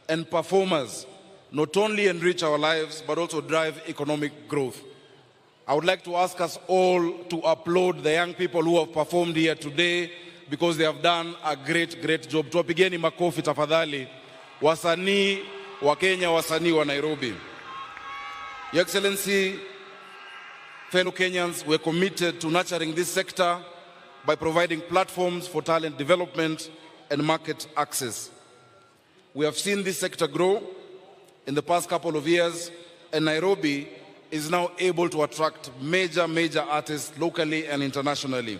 and performers not only enrich our lives, but also drive economic growth. I would like to ask us all to applaud the young people who have performed here today because they have done a great job. Tuwapigeni makofi tafadhali. Wasanii wa Kenya, wasanii wa Nairobi. Your Excellency, fellow Kenyans, we're committed to nurturing this sector by providing platforms for talent development and market access. We have seen this sector grow in the past couple of years, and Nairobi is now able to attract major artists locally and internationally.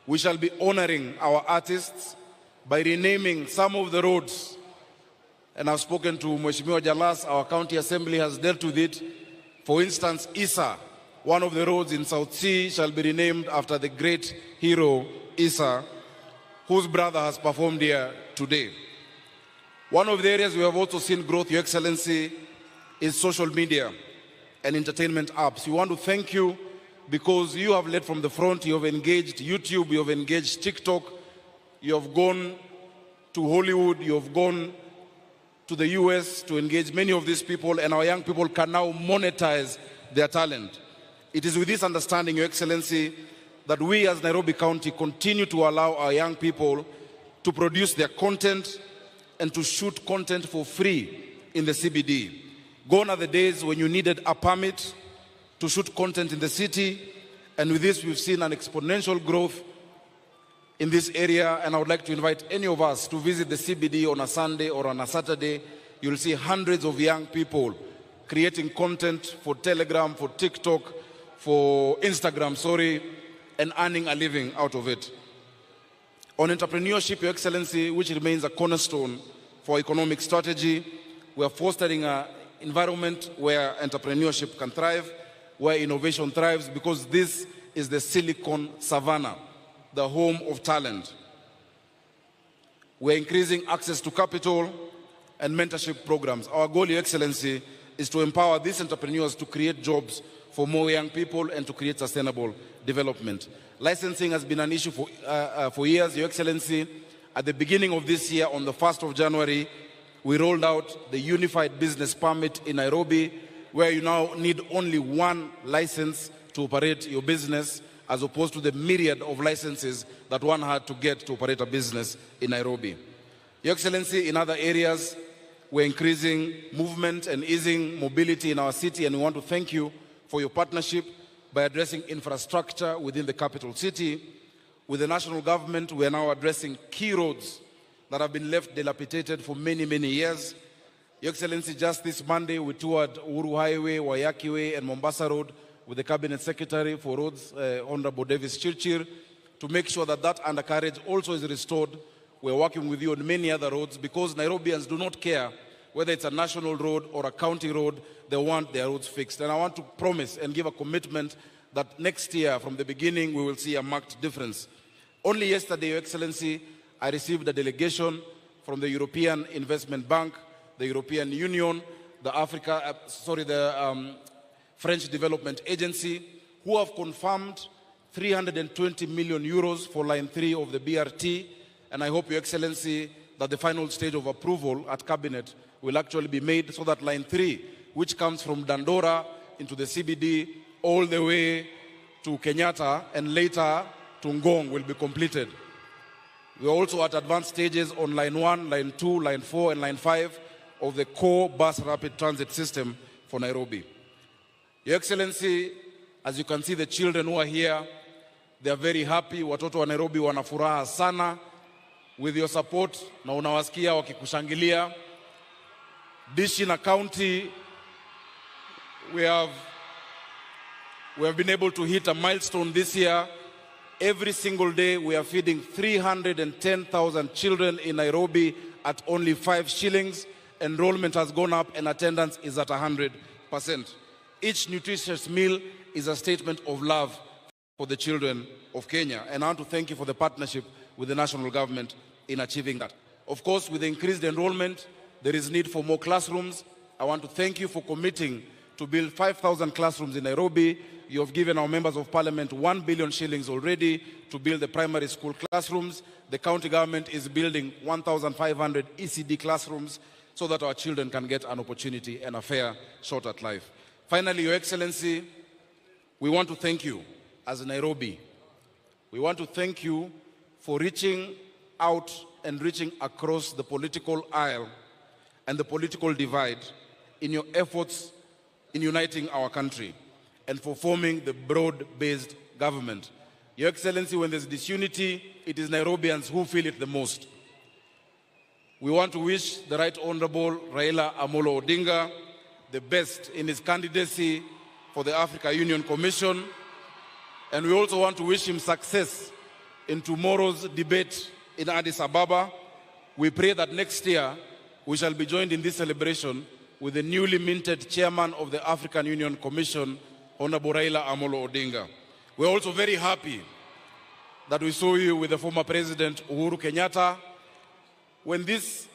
We shall be honoring our artists by renaming some of the roads. And I've spoken to Mheshimiwa Jalas, our county assembly has dealt with it. For instance, Isa, one of the roads in South Sea, shall be renamed after the great hero Isa, whose brother has performed here today. One of the areas we have also seen growth, Your Excellency, is social media and entertainment apps. We want to thank you because you have led from the front. You have engaged YouTube, you have engaged TikTok, you have gone to Hollywood, you have gone to the US to engage many of these people, and our young people can now monetize their talent. It is with this understanding, Your Excellency, that we as Nairobi County continue to allow our young people to produce their content and to shoot content for free in the CBD. Gone are the days when you needed a permit to shoot content in the city, and with this we've seen an exponential growth in this area, and I would like to invite any of us to visit the CBD on a Sunday or on a Saturday. You'll see hundreds of young people creating content for Telegram, for TikTok, for Instagram, and earning a living out of it. On entrepreneurship, Your Excellency, which remains a cornerstone for economic strategy, we are fostering an environment where entrepreneurship can thrive, where innovation thrives, because this is the Silicon Savannah, the home of talent. We're increasing access to capital and mentorship programs. Our goal, Your Excellency, is to empower these entrepreneurs to create jobs for more young people and to create sustainable development. Licensing has been an issue for years, Your Excellency. At the beginning of this year, on the 1st of January, we rolled out the Unified Business Permit in Nairobi, where you now need only one license to operate your business, as opposed to the myriad of licenses that one had to get to operate a business in Nairobi. Your Excellency, in other areas, we're increasing movement and easing mobility in our city, and we want to thank you for your partnership by addressing infrastructure within the capital city. With the national government, we are now addressing key roads that have been left dilapidated for many years. Your Excellency, just this Monday, we toured Uhuru Highway, Wayaki Way, and Mombasa Road with the Cabinet Secretary for Roads, Honorable Davis Chirchir, to make sure that that undercarriage also is restored. We're working with you on many other roads because Nairobians do not care whether it's a national road or a county road. They want their roads fixed. And I want to promise and give a commitment that next year, from the beginning, we will see a marked difference. Only yesterday, Your Excellency, I received a delegation from the European Investment Bank, the European Union, the French Development Agency, who have confirmed 320 million euros for line 3 of the BRT. And I hope, Your Excellency, that the final stage of approval at Cabinet will actually be made so that line 3, which comes from Dandora into the CBD all the way to Kenyatta and later to Ngong, will be completed. We are also at advanced stages on line 1, line 2, line 4, and line 5 of the core bus rapid transit system for Nairobi. Your Excellency, as you can see, the children who are here, they are very happy. Watoto wa Nairobi wana furaha sana. With your support, na unawasikia wakikushangilia. Dishina County, we have been able to hit a milestone this year. Every single day, we are feeding 310,000 children in Nairobi at only 5 shillings. Enrollment has gone up and attendance is at 100%. Each nutritious meal is a statement of love for the children of Kenya. And I want to thank you for the partnership with the national government in achieving that. Of course, with the increased enrollment, there is need for more classrooms. I want to thank you for committing to build 5,000 classrooms in Nairobi. You have given our members of parliament 1 billion shillings already to build the primary school classrooms. The county government is building 1,500 ECD classrooms. so that our children can get an opportunity and a fair shot at life. Finally, Your Excellency, we want to thank you as Nairobi. We want to thank you for reaching out and reaching across the political aisle and the political divide in your efforts in uniting our country and for forming the broad-based government. Your Excellency, when there's disunity, it is Nairobians who feel it the most. We want to wish the Right Honorable Raila Amolo Odinga the best in his candidacy for the Africa Union Commission, and we also want to wish him success in tomorrow's debate in Addis Ababa. We pray that next year we shall be joined in this celebration with the newly minted chairman of the African Union Commission, Honorable Raila Amolo Odinga. We're also very happy that we saw you with the former President Uhuru Kenyatta. When these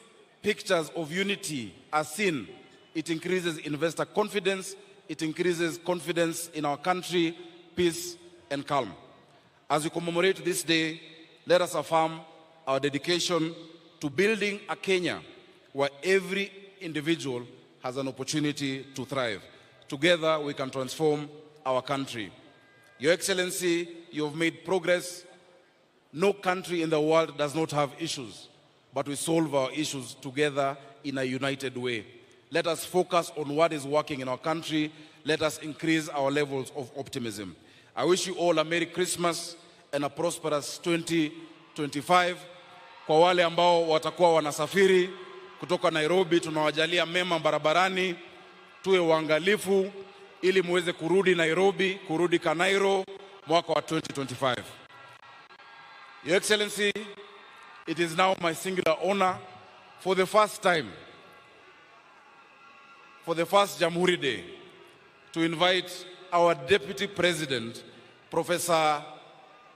pictures of unity are seen, it increases investor confidence, it increases confidence in our country, peace and calm. As we commemorate this day, let us affirm our dedication to building a Kenya where every individual has an opportunity to thrive. Together we can transform our country. Your Excellency, you have made progress. No country in the world does not have issues, but we solve our issues together in a united way. Let us focus on what is working in our country. Let us increase our levels of optimism. I wish you all a Merry Christmas and a prosperous 2025. Kwa wale ambao watakuwa wanasafiri kutoka Nairobi, tunawajalia mema barabarani, tuwe waangalifu ili muweze kurudi Nairobi, kurudi Kanairo mwaka wa 2025. Your Excellency, it is now my singular honor for the first time, for the first Jamhuri Day, to invite our Deputy President, Professor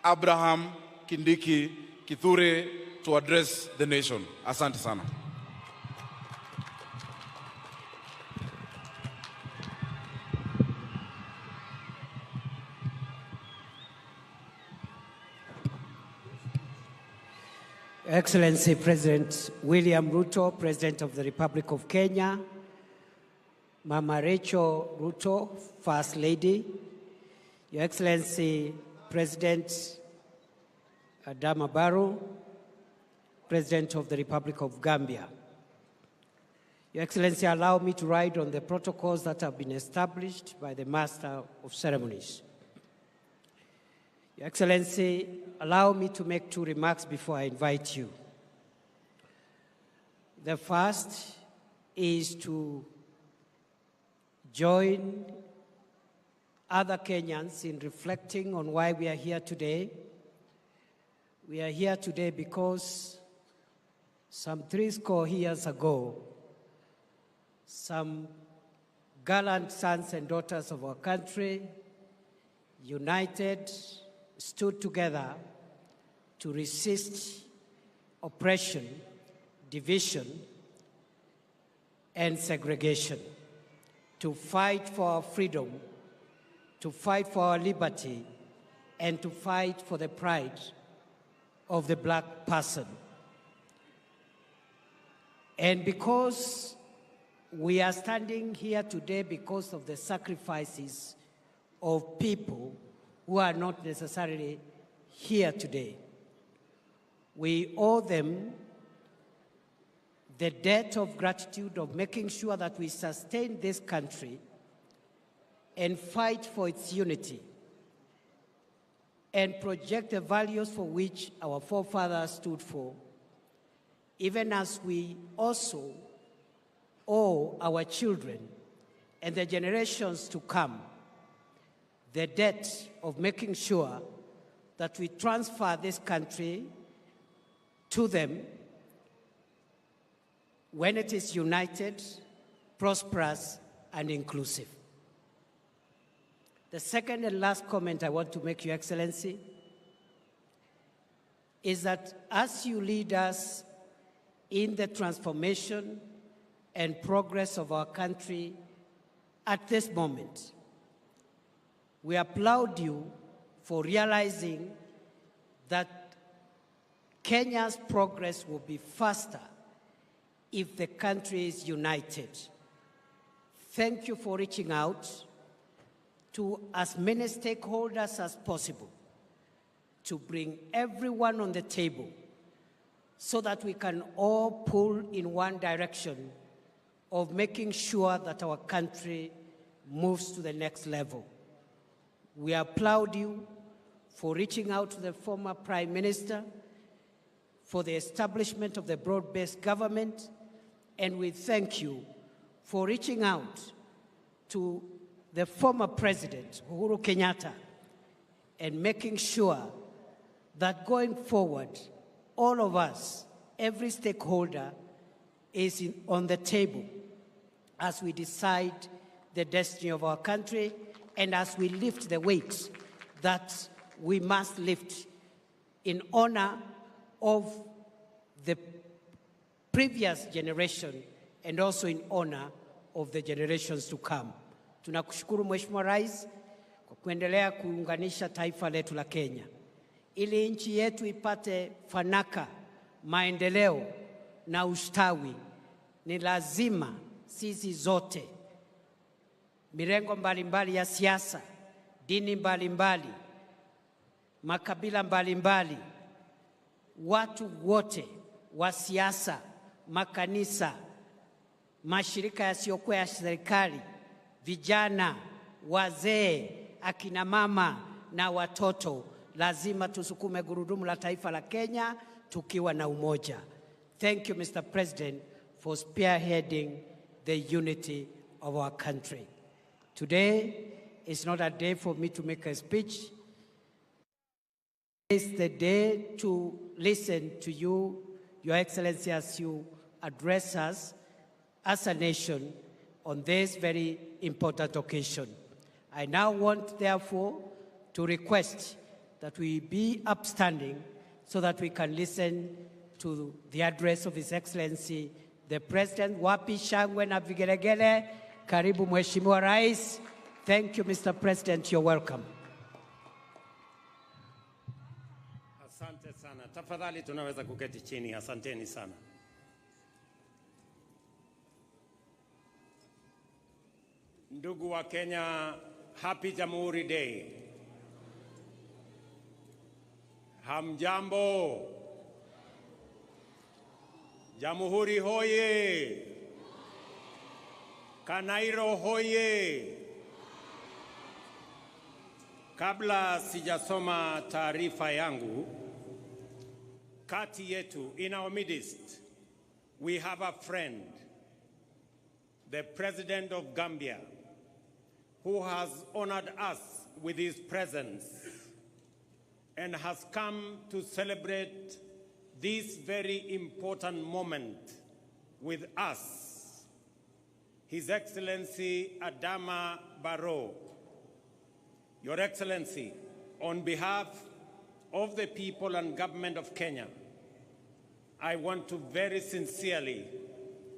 Abraham Kindiki Kithure, to address the nation. Asante sana. Excellency President William Ruto, President of the Republic of Kenya, Mama Rachel Ruto, First Lady, Your Excellency President Adama Barrow, President of the Republic of Gambia. Your Excellency, allow me to ride on the protocols that have been established by the Master of Ceremonies. Your Excellency, allow me to make 2 remarks before I invite you. The first is to join other Kenyans in reflecting on why we are here today. We are here today because some 70 years ago, some gallant sons and daughters of our country united, stood together to resist oppression, division, and segregation, to fight for our freedom, to fight for our liberty, and to fight for the pride of the black person. And because we are standing here today because of the sacrifices of people who are not necessarily here today, we owe them the debt of gratitude of making sure that we sustain this country and fight for its unity and project the values for which our forefathers stood for, even as we also owe our children and the generations to come the debt of making sure that we transfer this country to them when it is united, prosperous, and inclusive. The second and last comment I want to make, Your Excellency, is that as you lead us in the transformation and progress of our country at this moment, we applaud you for realizing that Kenya's progress will be faster if the country is united. Thank you for reaching out to as many stakeholders as possible to bring everyone on the table so that we can all pull in one direction of making sure that our country moves to the next level. We applaud you for reaching out to the former Prime Minister for the establishment of the broad-based government, and we thank you for reaching out to the former President, Uhuru Kenyatta, and making sure that going forward, all of us, every stakeholder, is on the table as we decide the destiny of our country and as we lift the weight that we must lift in honor of the previous generation and also in honor of the generations to come. Tunakushukuru Mheshimiwa Rais kwa kuendelea kuunganisha taifa letu la Kenya ili nchi yetu ipate fanaka, maendeleo na ustawi. Ni lazima sisi zote, mirengo mbalimbali ya siasa, dini mbalimbali, makabila mbalimbali, watu wote wa siasa, makanisa, mashirika yasiyokuwa ya serikali, vijana, wazee, akina mama na watoto, lazima tusukume gurudumu la taifa la Kenya tukiwa na umoja. Thank you, Mr. President, for spearheading the unity of our country. Today is not a day for me to make a speech. It's the day to listen to you, Your Excellency, as you address us as a nation on this very important occasion. I now want, therefore, to request that we be upstanding so that we can listen to the address of His Excellency, the President. Wapi shangwe na vigelegele. Karibu Mheshimiwa Rais. Thank you, Mr. President. You're welcome. Asante sana. Tafadhali tunaweza kuketi chini. Asanteni sana. Ndugu wa Kenya, happy Jamhuri Day. Hamjambo. Jamhuri hoye. Kanairo hoye. Kabla sijasoma taarifa yangu, kati yetu, in our midst, we have a friend, the President of Gambia, who has honored us with his presence and has come to celebrate this very important moment with us, His Excellency Adama Barrow. Your Excellency, on behalf of the people and government of Kenya, I want to very sincerely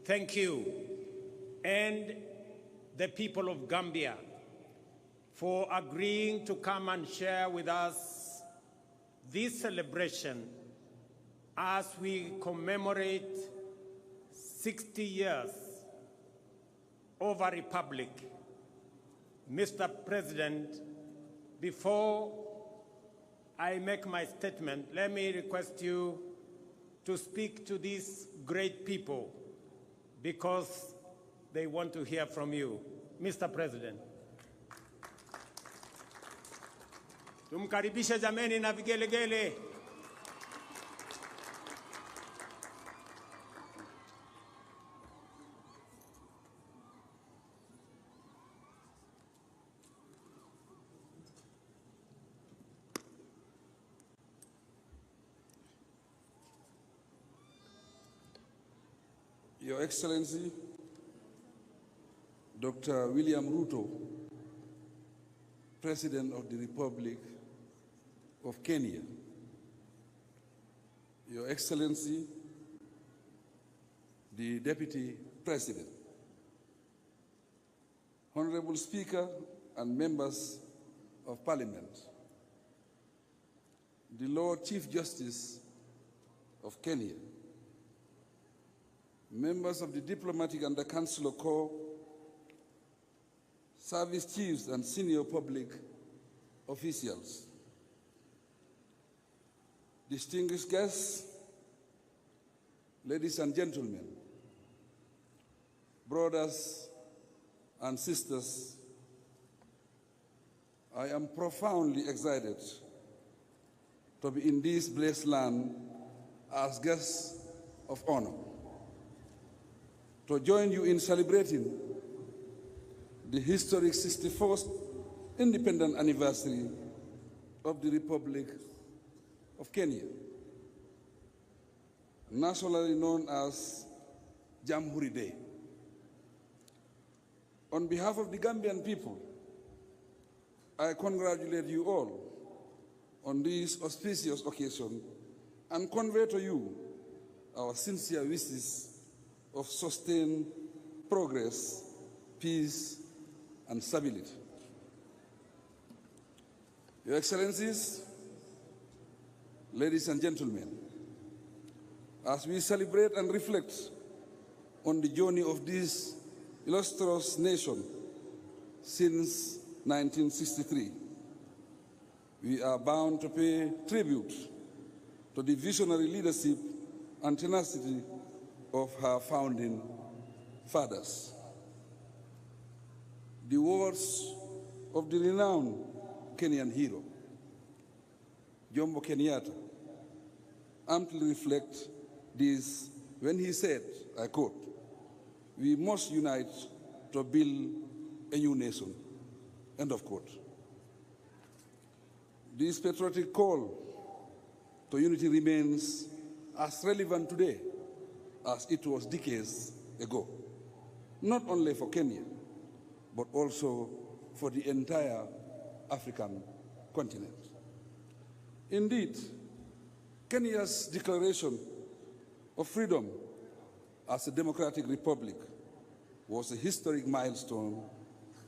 thank you and the people of Gambia for agreeing to come and share with us this celebration as we commemorate 60 years of a republic. Mr. President, before I make my statement, let me request you to speak to these great people because they want to hear from you. Mr. President. Tumkaribishe jameni na vigelegele. Your Excellency, Dr. William Ruto, President of the Republic of Kenya, Your Excellency, the Deputy President, Honorable Speaker and members of Parliament, the Lord Chief Justice of Kenya, members of the diplomatic and the consular corps, service chiefs and senior public officials, distinguished guests, ladies and gentlemen, brothers and sisters, I am profoundly excited to be in this blessed land as guests of honor, to join you in celebrating the historic 64th independent anniversary of the Republic of Kenya, nationally known as Jamhuri Day. On behalf of the Gambian people, I congratulate you all on this auspicious occasion and convey to you our sincere wishes of sustained progress, peace, and stability. Your Excellencies, ladies and gentlemen, as we celebrate and reflect on the journey of this illustrious nation since 1963, we are bound to pay tribute to the visionary leadership and tenacity of her founding fathers. The words of the renowned Kenyan hero, Jomo Kenyatta, amply reflect this when he said, I quote, "We must unite to build a new nation," end of quote. This patriotic call to unity remains as relevant today as it was decades ago, not only for Kenya, but also for the entire African continent. Indeed, Kenya's declaration of freedom as a democratic republic was a historic milestone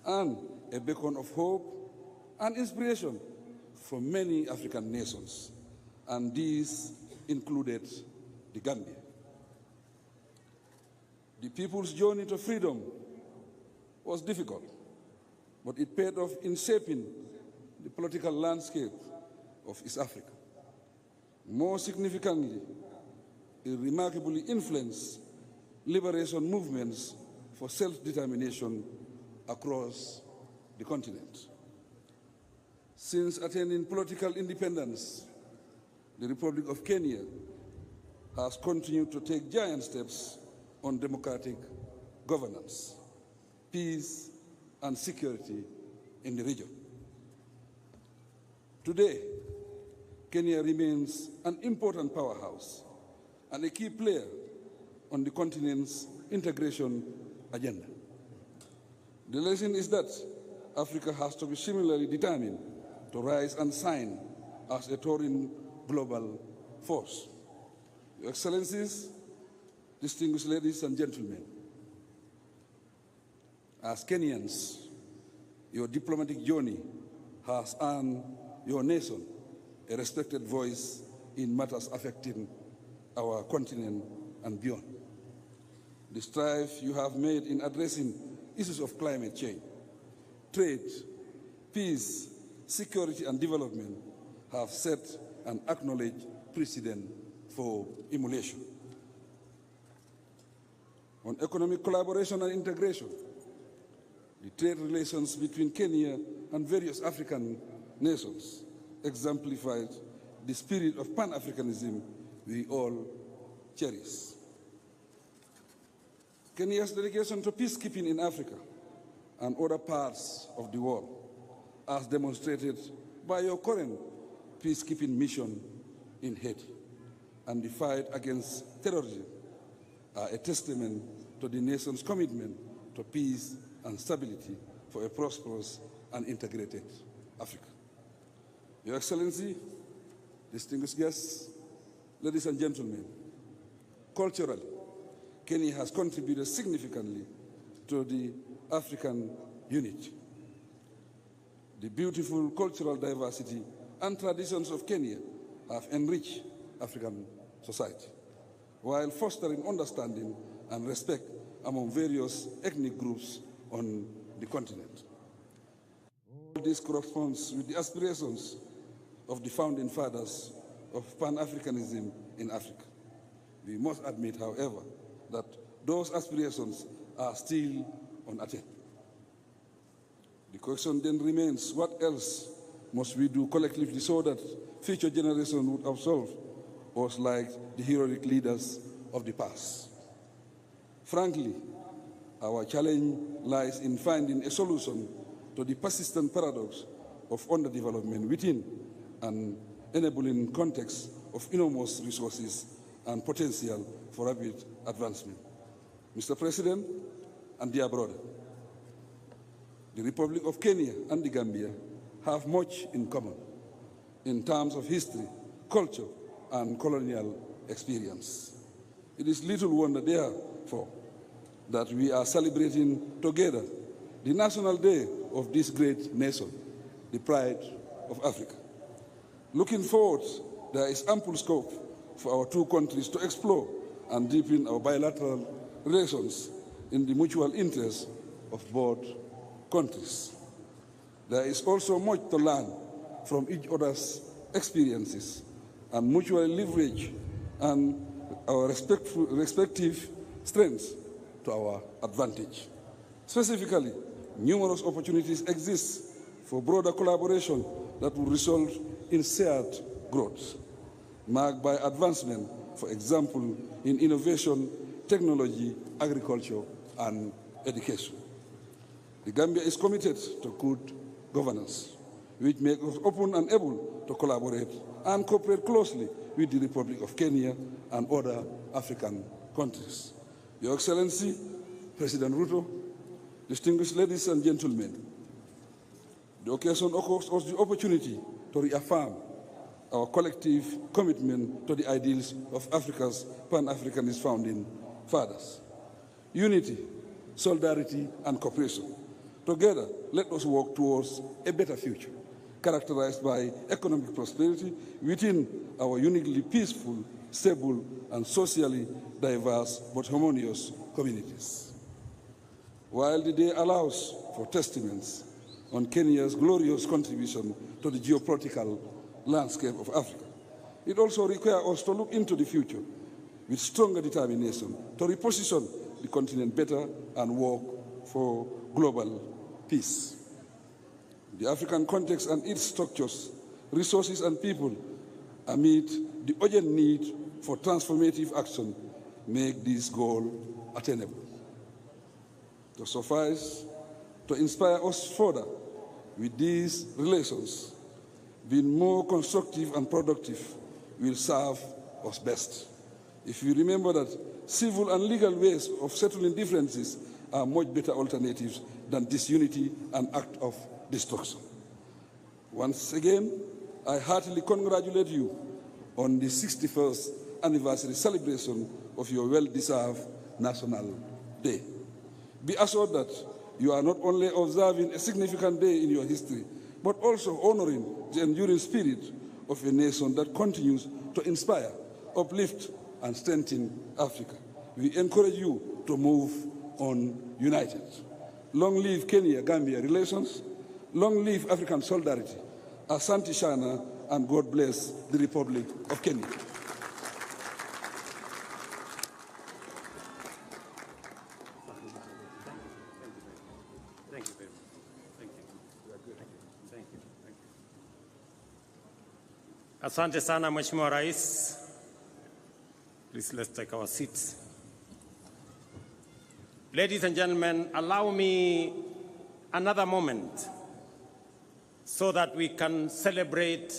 and a beacon of hope and inspiration for many African nations, and these included the Gambia. The people's journey to freedom was difficult, but it paid off in shaping the political landscape of East Africa. More significantly, it remarkably influenced liberation movements for self-determination across the continent. Since attaining political independence, the Republic of Kenya has continued to take giant steps on democratic governance, peace, and security in the region. Today, Kenya remains an important powerhouse and a key player on the continent's integration agenda. The lesson is that Africa has to be similarly determined to rise and shine as a towering global force. Your Excellencies, distinguished ladies and gentlemen, as Kenyans, your diplomatic journey has earned your nation a respected voice in matters affecting our continent and beyond. The strive you have made in addressing issues of climate change, trade, peace, security, and development have set an acknowledged precedent for emulation. On economic collaboration and integration, the trade relations between Kenya and various African nations exemplified the spirit of Pan-Africanism we all cherish. Kenya's dedication to peacekeeping in Africa and other parts of the world, as demonstrated by your current peacekeeping mission in Haiti and the fight against terrorism, are a testament to the nation's commitment to peace and stability for a prosperous and integrated Africa. Your Excellency, distinguished guests, ladies and gentlemen, culturally, Kenya has contributed significantly to the African unity. The beautiful cultural diversity and traditions of Kenya have enriched African society, while fostering understanding and respect among various ethnic groups on the continent. All this corresponds with the aspirations of the founding fathers of Pan-Africanism in Africa. We must admit, however, that those aspirations are still unattained. The question then remains, what else must we do collectively so that future generations would absolve us like the heroic leaders of the past? Frankly, our challenge lies in finding a solution to the persistent paradox of underdevelopment within an enabling context of enormous resources and potential for rapid advancement. Mr. President and dear brother, the Republic of Kenya and the Gambia have much in common in terms of history, culture, and colonial experience. It is little wonder, therefore, that we are celebrating together the National Day of this great nation, the pride of Africa. Looking forward, there is ample scope for our two countries to explore and deepen our bilateral relations in the mutual interest of both countries. There is also much to learn from each other's experiences and mutually leverage and our respective strengths to our advantage. Specifically, numerous opportunities exist for broader collaboration that will result in shared growth, marked by advancement, for example, in innovation, technology, agriculture, and education. The Gambia is committed to good governance, which makes us open and able to collaborate and cooperate closely with the Republic of Kenya and other African countries. Your Excellency, President Ruto, distinguished ladies and gentlemen, the occasion offers us the opportunity to reaffirm our collective commitment to the ideals of Africa's Pan-Africanist founding fathers: unity, solidarity, and cooperation. Together, let us work towards a better future, characterized by economic prosperity within our uniquely peaceful, stable, and socially diverse but harmonious communities. While the day allows for testaments on Kenya's glorious contribution to the geopolitical landscape of Africa, it also requires us to look into the future with stronger determination to reposition the continent better and work for global peace. The African context and its structures, resources, and people amid the urgent need for transformative action make this goal attainable. To suffice, to inspire us further with these relations, being more constructive and productive will serve us best. If you remember that civil and legal ways of settling differences are much better alternatives than disunity and act of destruction. Once again, I heartily congratulate you on the 61st anniversary celebration of your well-deserved National Day. Be assured that you are not only observing a significant day in your history, but also honoring the enduring spirit of a nation that continues to inspire, uplift, and strengthen Africa. We encourage you to move on united. Long live Kenya-Gambia relations. Long live African solidarity. Asante Shana, and God bless the Republic of Kenya. Thank you very much. Thank you. You are good. Thank you. Thank you. Asante sana, Mheshimiwa Rais. Please, let's take our seats. Ladies and gentlemen, allow me another moment so that we can celebrate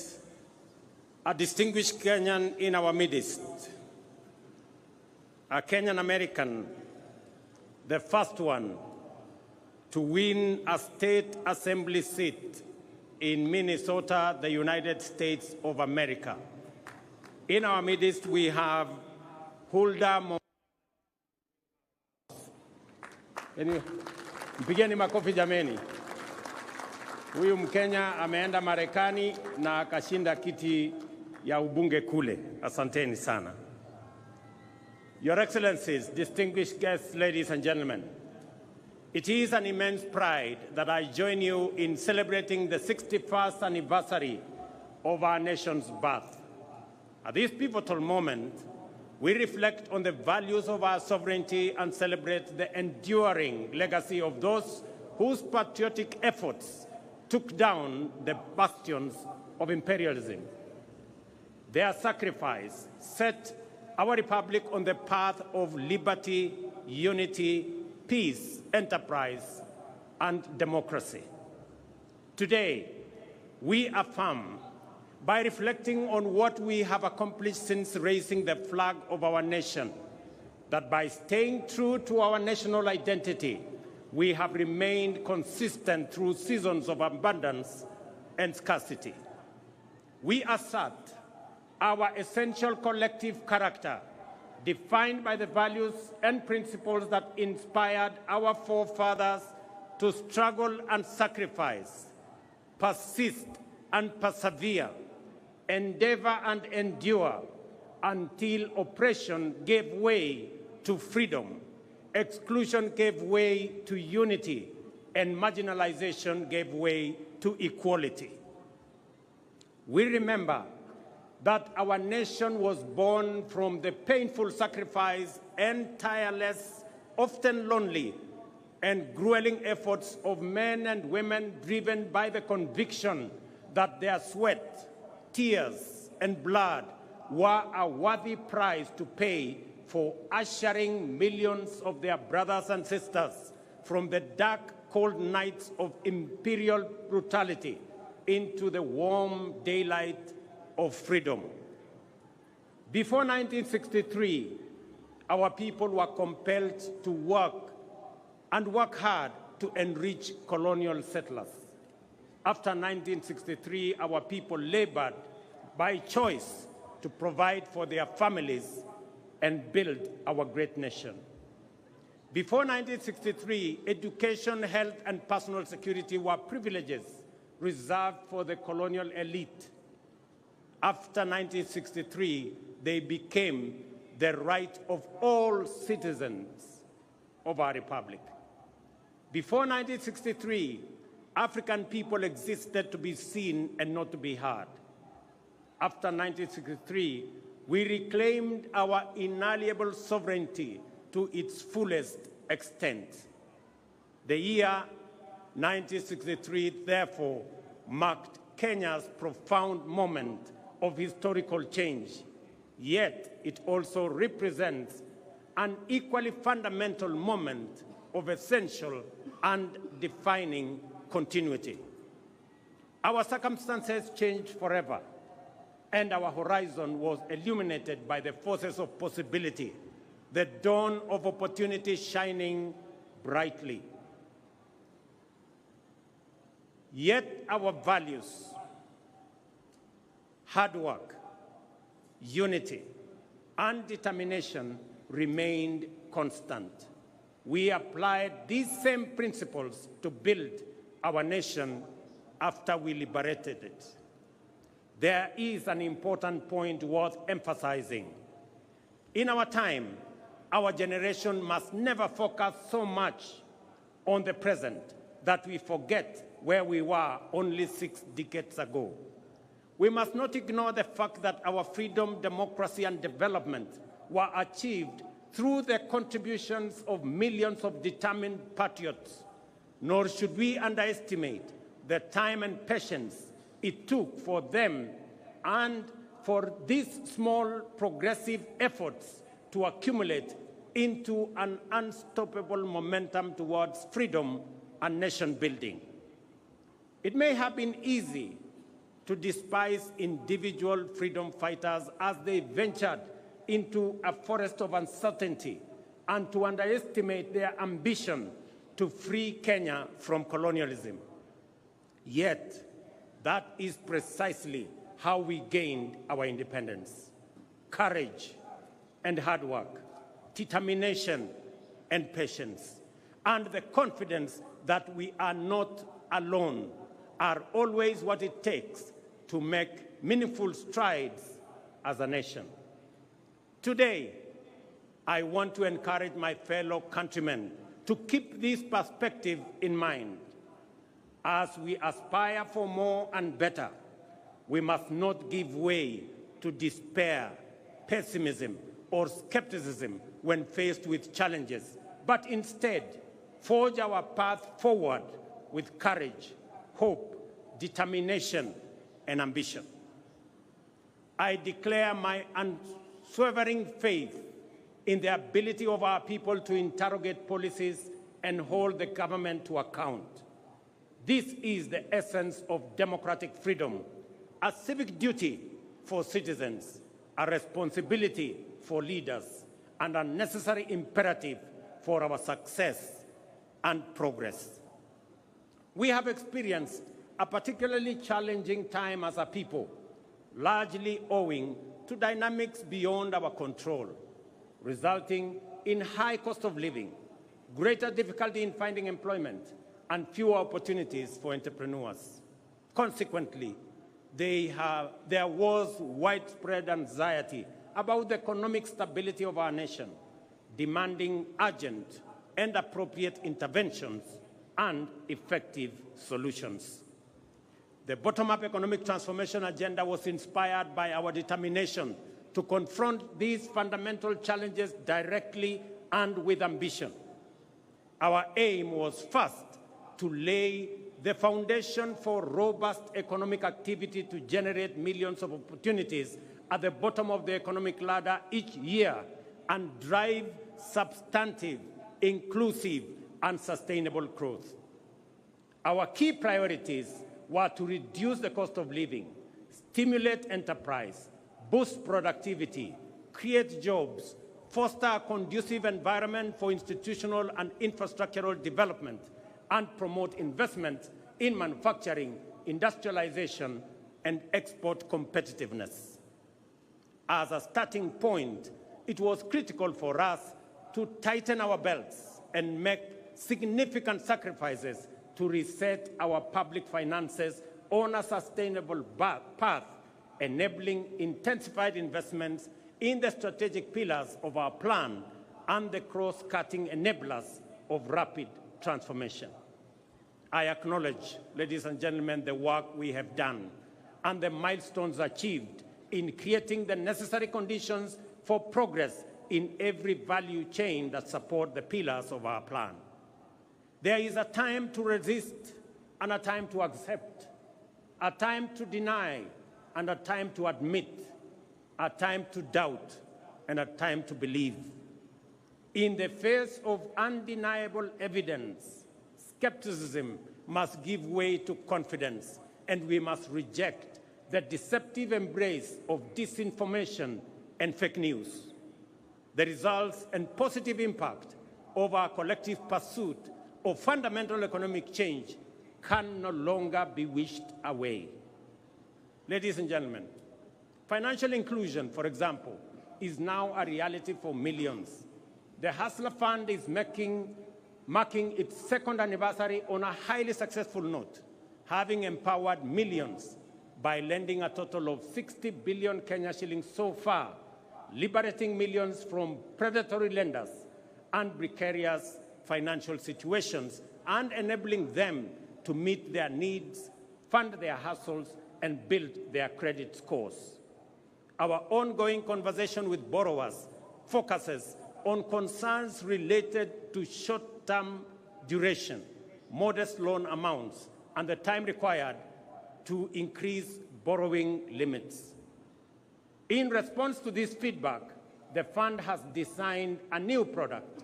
a distinguished Kenyan in our midst, a Kenyan American, the first one to win a state assembly seat in Minnesota, the United States of America. In our midst, we have Hulda Mpigeni makofi jameni. Huyu Mkenya ameenda Marekani na akashinda kiti ya ubunge kule. Asanteni sana. Your Excellencies, distinguished guests, ladies and gentlemen, it is an immense pride that I join you in celebrating the 61st anniversary of our nation's birth. At this pivotal moment, we reflect on the values of our sovereignty and celebrate the enduring legacy of those whose patriotic efforts took down the bastions of imperialism. Their sacrifice set our republic on the path of liberty, unity, peace, enterprise, and democracy. Today, we affirm, by reflecting on what we have accomplished since raising the flag of our nation, that by staying true to our national identity, we have remained consistent through seasons of abundance and scarcity. We assert our essential collective character, defined by the values and principles that inspired our forefathers to struggle and sacrifice, persist and persevere, endeavor and endure until oppression gave way to freedom, exclusion gave way to unity, and marginalization gave way to equality. We remember that our nation was born from the painful sacrifice and tireless, often lonely, and grueling efforts of men and women driven by the conviction that their sweat, tears, and blood were a worthy price to pay for ushering millions of their brothers and sisters from the dark, cold nights of imperial brutality into the warm daylight of freedom. Before 1963, our people were compelled to work hard to enrich colonial settlers. After 1963, our people labored by choice to provide for their families and build our great nation. Before 1963, education, health, and personal security were privileges reserved for the colonial elite. After 1963, they became the right of all citizens of our republic. Before 1963, African people existed to be seen and not to be heard. After 1963, we reclaimed our inalienable sovereignty to its fullest extent. The year 1963, therefore, marked Kenya's profound moment of historical change, yet it also represents an equally fundamental moment of essential and defining continuity. Our circumstances changed forever, and our horizon was illuminated by the forces of possibility, the dawn of opportunity shining brightly. Yet our values, hard work, unity, and determination remained constant. We applied these same principles to build our nation after we liberated it. There is an important point worth emphasizing. In our time, our generation must never focus so much on the present that we forget where we were only 6 decades ago. We must not ignore the fact that our freedom, democracy, and development were achieved through the contributions of millions of determined patriots, nor should we underestimate the time and patience it took for them and for these small progressive efforts to accumulate into an unstoppable momentum towards freedom and nation building. It may have been easy to despise individual freedom fighters as they ventured into a forest of uncertainty and to underestimate their ambition to free Kenya from colonialism. Yet, that is precisely how we gained our independence. Courage and hard work, determination and patience, and the confidence that we are not alone are always what it takes to make meaningful strides as a nation. Today, I want to encourage my fellow countrymen to keep this perspective in mind. As we aspire for more and better, we must not give way to despair, pessimism, or skepticism when faced with challenges, but instead forge our path forward with courage, hope, determination, and ambition. I declare my unswerving faith in the ability of our people to interrogate policies and hold the government to account. This is the essence of democratic freedom, a civic duty for citizens, a responsibility for leaders, and a necessary imperative for our success and progress. We have experienced a particularly challenging time as a people, largely owing to dynamics beyond our control, resulting in high cost of living, greater difficulty in finding employment, and fewer opportunities for entrepreneurs. Consequently, there was widespread anxiety about the economic stability of our nation, demanding urgent and appropriate interventions and effective solutions. The bottom-up economic transformation agenda was inspired by our determination to confront these fundamental challenges directly and with ambition. Our aim was first to lay the foundation for robust economic activity to generate millions of opportunities at the bottom of the economic ladder each year and drive substantive, inclusive, and sustainable growth. Our key priorities were to reduce the cost of living, stimulate enterprise, boost productivity, create jobs, foster a conducive environment for institutional and infrastructural development, and promote investment in manufacturing, industrialization, and export competitiveness. As a starting point, it was critical for us to tighten our belts and make significant sacrifices to reset our public finances on a sustainable path, enabling intensified investments in the strategic pillars of our plan and the cross-cutting enablers of rapid transformation. I acknowledge, ladies and gentlemen, the work we have done and the milestones achieved in creating the necessary conditions for progress in every value chain that support the pillars of our plan. There is a time to resist and a time to accept, a time to deny and a time to admit, a time to doubt and a time to believe. In the face of undeniable evidence, skepticism must give way to confidence, and we must reject the deceptive embrace of disinformation and fake news. The results and positive impact of our collective pursuit of fundamental economic change can no longer be wished away. Ladies and gentlemen, financial inclusion, for example, is now a reality for millions. The Hustler Fund is marking its second anniversary on a highly successful note, having empowered millions by lending a total of 60 billion Kenya shillings so far, liberating millions from predatory lenders and precarious financial situations, and enabling them to meet their needs, fund their hustles, and build their credit scores. Our ongoing conversation with borrowers focuses on concerns related to short-term duration, modest loan amounts, and the time required to increase borrowing limits. In response to this feedback, the fund has designed a new product,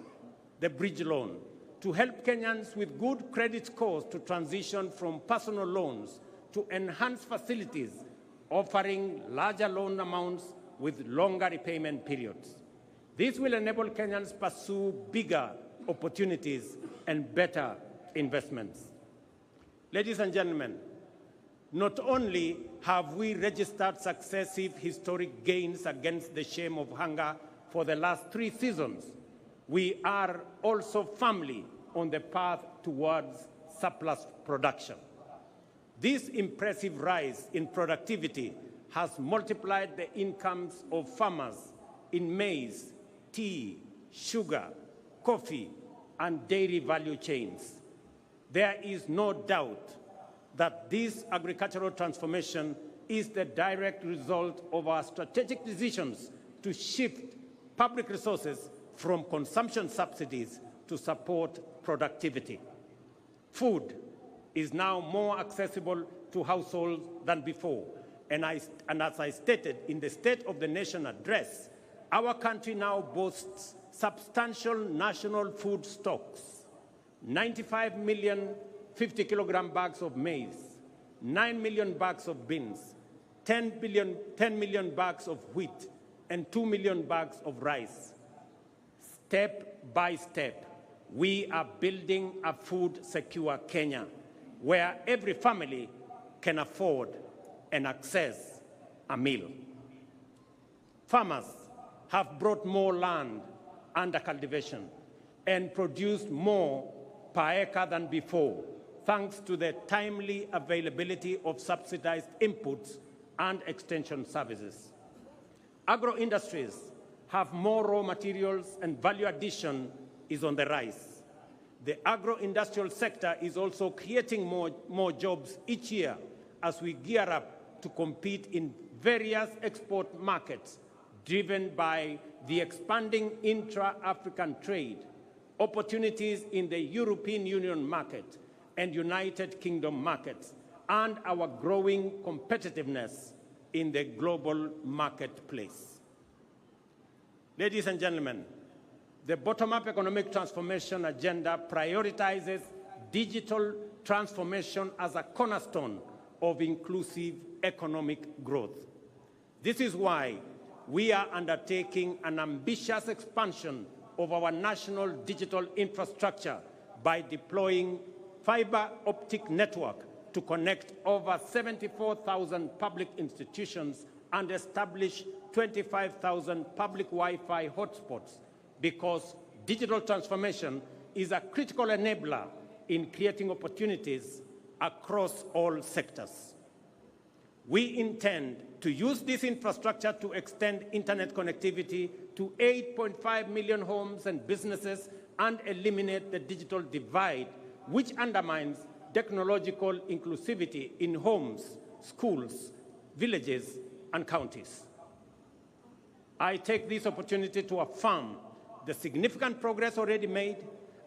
the bridge loan, to help Kenyans with good credit scores to transition from personal loans to enhanced facilities offering larger loan amounts with longer repayment periods. This will enable Kenyans pursue bigger opportunities and better investments. Ladies and gentlemen, not only have we registered successive historic gains against the shame of hunger for the last 3 seasons, we are also firmly on the path towards surplus production. This impressive rise in productivity has multiplied the incomes of farmers in maize, tea, sugar, coffee, and dairy value chains. There is no doubt that this agricultural transformation is the direct result of our strategic decisions to shift public resources from consumption subsidies to support productivity. Food is now more accessible to households than before, and as I stated in the State of the Nation address, our country now boasts substantial national food stocks: 95 million 50-kilogram bags of maize, 9 million bags of beans, 10 million bags of wheat, and 2 million bags of rice. Step by step, we are building a food-secure Kenya where every family can afford and access a meal. Farmers have brought more land under cultivation and produced more per acre than before, thanks to the timely availability of subsidized inputs and extension services. Agro-industries have more raw materials and value addition is on the rise. The agro-industrial sector is also creating more jobs each year as we gear up to compete in various export markets driven by the expanding intra-African trade, opportunities in the European Union market and United Kingdom markets, and our growing competitiveness in the global marketplace. Ladies and gentlemen, the bottom-up economic transformation agenda prioritizes digital transformation as a cornerstone of inclusive economic growth. This is why we are undertaking an ambitious expansion of our national digital infrastructure by deploying fiber optic network to connect over 74,000 public institutions and establish 25,000 public Wi-Fi hotspots, because digital transformation is a critical enabler in creating opportunities across all sectors. We intend to use this infrastructure to extend internet connectivity to 8.5 million homes and businesses and eliminate the digital divide, which undermines technological inclusivity in homes, schools, villages, and counties. I take this opportunity to affirm the significant progress already made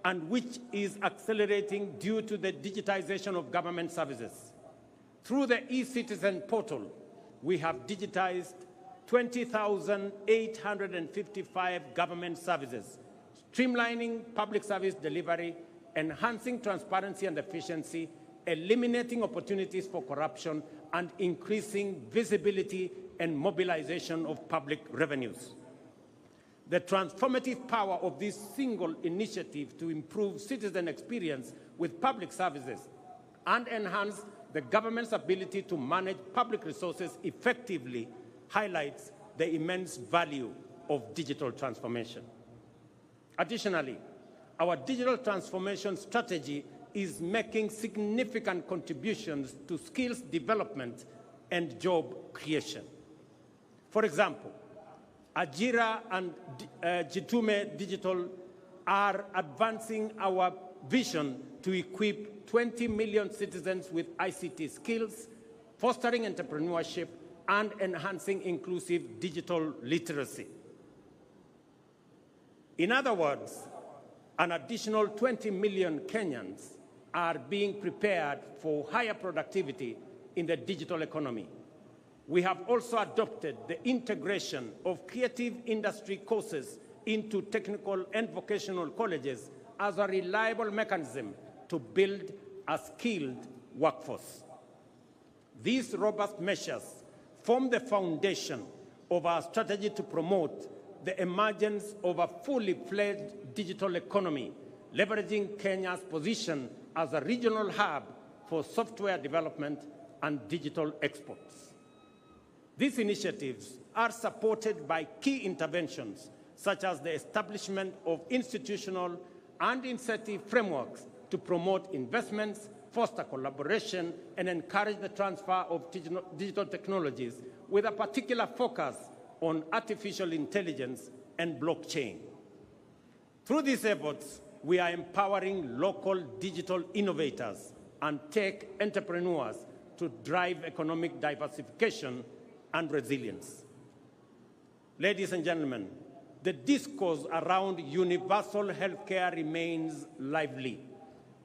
and which is accelerating due to the digitization of government services. Through the eCitizen portal, we have digitized 20,855 government services, streamlining public service delivery, enhancing transparency and efficiency, eliminating opportunities for corruption, and increasing visibility and mobilization of public revenues. The transformative power of this single initiative to improve citizen experience with public services and enhance the government's ability to manage public resources effectively highlights the immense value of digital transformation. Additionally, our digital transformation strategy is making significant contributions to skills development and job creation. For example, Ajira and Jitume Digital are advancing our vision to equip 20 million citizens with ICT skills, fostering entrepreneurship, and enhancing inclusive digital literacy. In other words, an additional 20 million Kenyans are being prepared for higher productivity in the digital economy. We have also adopted the integration of creative industry courses into technical and vocational colleges as a reliable mechanism to build a skilled workforce. These robust measures form the foundation of our strategy to promote the emergence of a fully fledged digital economy, leveraging Kenya's position as a regional hub for software development and digital exports. These initiatives are supported by key interventions, such as the establishment of institutional and incentive frameworks to promote investments, foster collaboration, and encourage the transfer of digital technologies with a particular focus on artificial intelligence and blockchain. Through these efforts, we are empowering local digital innovators and tech entrepreneurs to drive economic diversification and resilience. Ladies and gentlemen, the discourse around universal healthcare remains lively,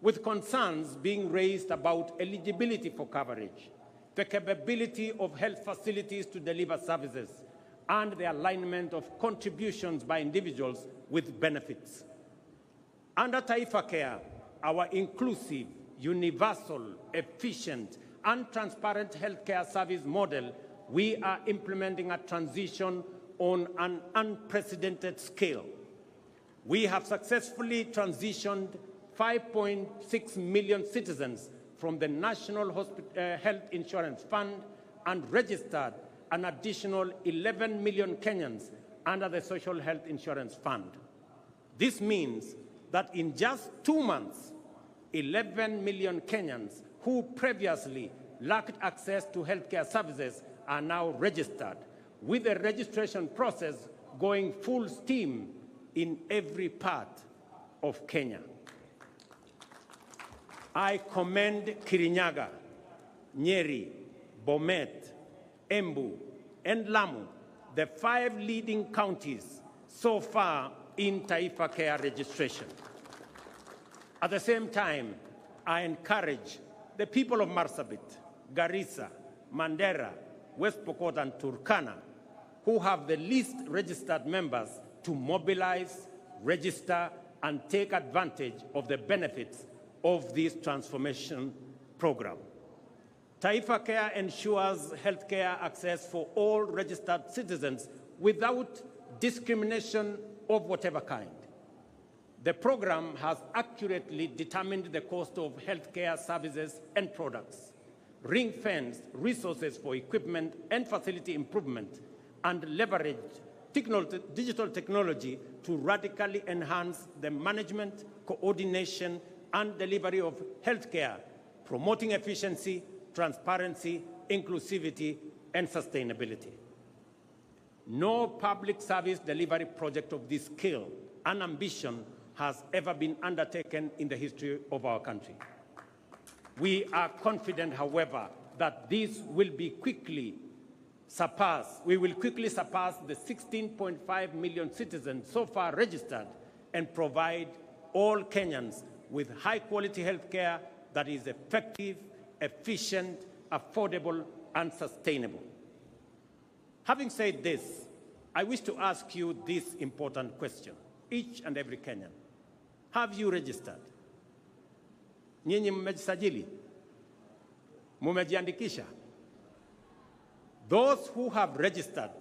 with concerns being raised about eligibility for coverage, the capability of health facilities to deliver services, and the alignment of contributions by individuals with benefits. Under Taifa Care, our inclusive, universal, efficient, and transparent healthcare service model, we are implementing a transition on an unprecedented scale. We have successfully transitioned 5.6 million citizens from the National Health Insurance Fund and registered an additional 11 million Kenyans under the Social Health Insurance Fund. This means that in just 2 months, 11 million Kenyans who previously lacked access to healthcare services are now registered, with the registration process going full steam in every part of Kenya. I commend Kirinyaga, Nyeri, Bomet, Embu, and Lamu, the 5 leading counties so far in Taifa Care registration. At the same time, I encourage the people of Marsabit, Garissa, Mandera, West Pokot, and Turkana, who have the least registered members, to mobilize, register, and take advantage of the benefits of this transformation program. Taifa Care ensures healthcare access for all registered citizens without discrimination of whatever kind. The program has accurately determined the cost of healthcare services and products, ring-fenced resources for equipment and facility improvement, and leveraged digital technology to radically enhance the management, coordination, and delivery of healthcare, promoting efficiency, transparency, inclusivity, and sustainability. No public service delivery project of this scale and ambition has ever been undertaken in the history of our country. We are confident, however, that this will be quickly surpass the 16.5 million citizens so far registered and provide all Kenyans with high-quality health care that is effective, efficient, affordable, and sustainable. Having said this, I wish to ask you this important question, each and every Kenyan. Have you registered? Nyinyi mmejisajili? Mumejiandikisha? Those who have registered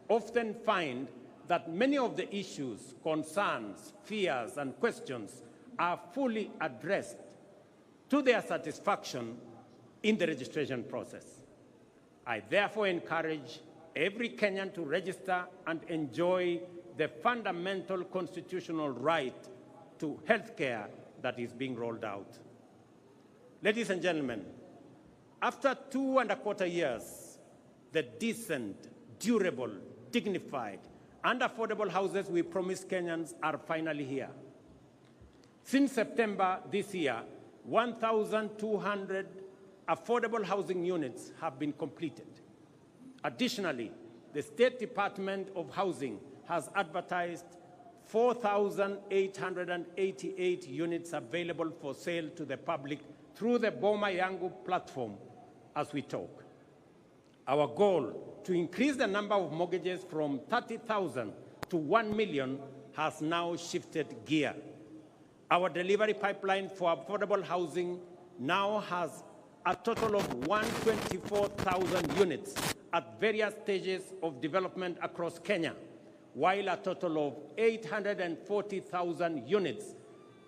often find that many of the issues, concerns, fears, and questions are fully addressed to their satisfaction in the registration process. I therefore encourage every Kenyan to register and enjoy the fundamental constitutional right to health care that is being rolled out. Ladies and gentlemen, after 2.25 years, the decent, durable, dignified, and affordable houses we promised Kenyans are finally here. Since September this year, 1,200 affordable housing units have been completed. Additionally, the State Department of Housing has advertised 4,888 units available for sale to the public through the Boma Yangu platform as we talk. Our goal to increase the number of mortgages from 30,000 to 1 million has now shifted gear. Our delivery pipeline for affordable housing now has a total of 124,000 units at various stages of development across Kenya, while a total of 840,000 units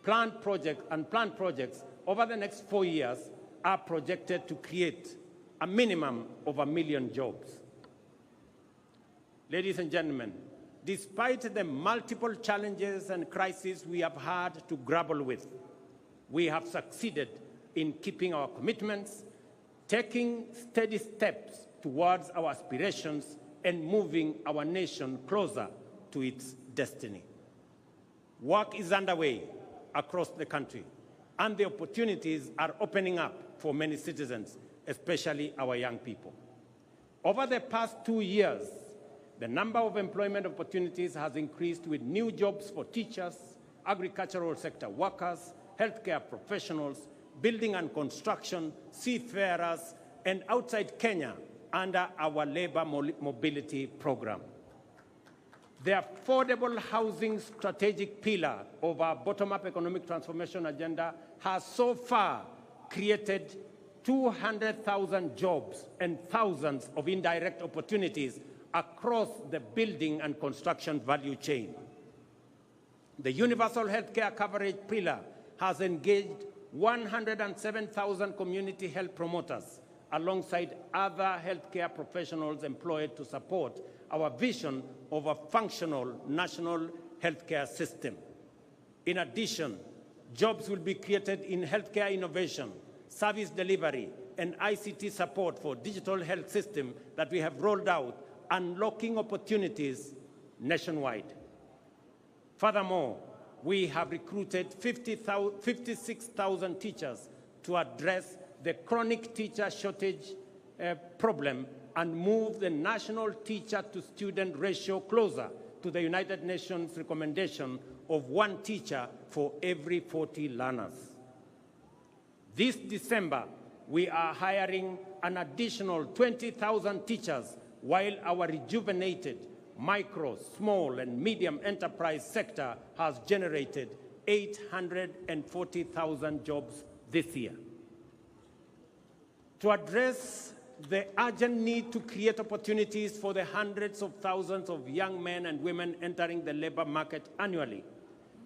planned projects over the next 4 years are projected to create a minimum of 1 million jobs. Ladies and gentlemen, despite the multiple challenges and crises we have had to grapple with, we have succeeded in keeping our commitments, taking steady steps towards our aspirations, and moving our nation closer to its destiny. Work is underway across the country, and the opportunities are opening up for many citizens, especially our young people. Over the past 2 years, the number of employment opportunities has increased with new jobs for teachers, agricultural sector workers, healthcare professionals, building and construction, seafarers, and outside Kenya under our labor mobility program. The affordable housing strategic pillar of our bottom-up economic transformation agenda has so far created 200,000 jobs and thousands of indirect opportunities across the building and construction value chain. The universal healthcare coverage pillar has engaged 107,000 community health promoters alongside other healthcare professionals employed to support our vision of a functional national healthcare system. In addition, jobs will be created in healthcare innovation, service delivery, and ICT support for digital health system that we have rolled out, unlocking opportunities nationwide. Furthermore, we have recruited 56,000 teachers to address the chronic teacher shortage problem and move the national teacher-to-student ratio closer to the United Nations recommendation of 1 teacher for every 40 learners. This December, we are hiring an additional 20,000 teachers, while our rejuvenated micro, small, and medium enterprise sector has generated 840,000 jobs this year. To address the urgent need to create opportunities for the hundreds of thousands of young men and women entering the labor market annually,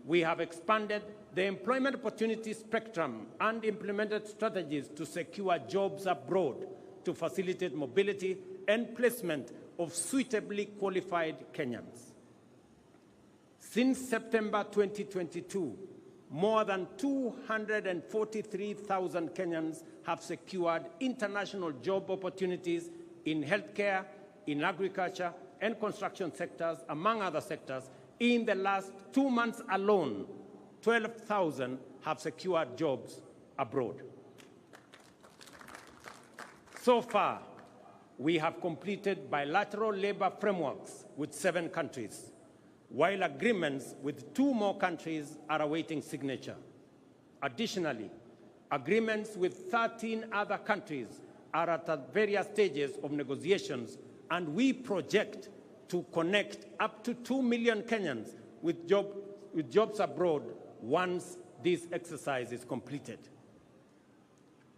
we have expanded the employment opportunity spectrum and implemented strategies to secure jobs abroad to facilitate mobility and placement of suitably qualified Kenyans. Since September 2022, more than 243,000 Kenyans have secured international job opportunities in healthcare, in agriculture, and construction sectors, among other sectors. In the last 2 months alone, 12,000 have secured jobs abroad. So far, we have completed bilateral labor frameworks with 7 countries, while agreements with 2 more countries are awaiting signature. Additionally, agreements with 13 other countries are at various stages of negotiations, and we project to connect up to 2 million Kenyans with jobs abroad once this exercise is completed.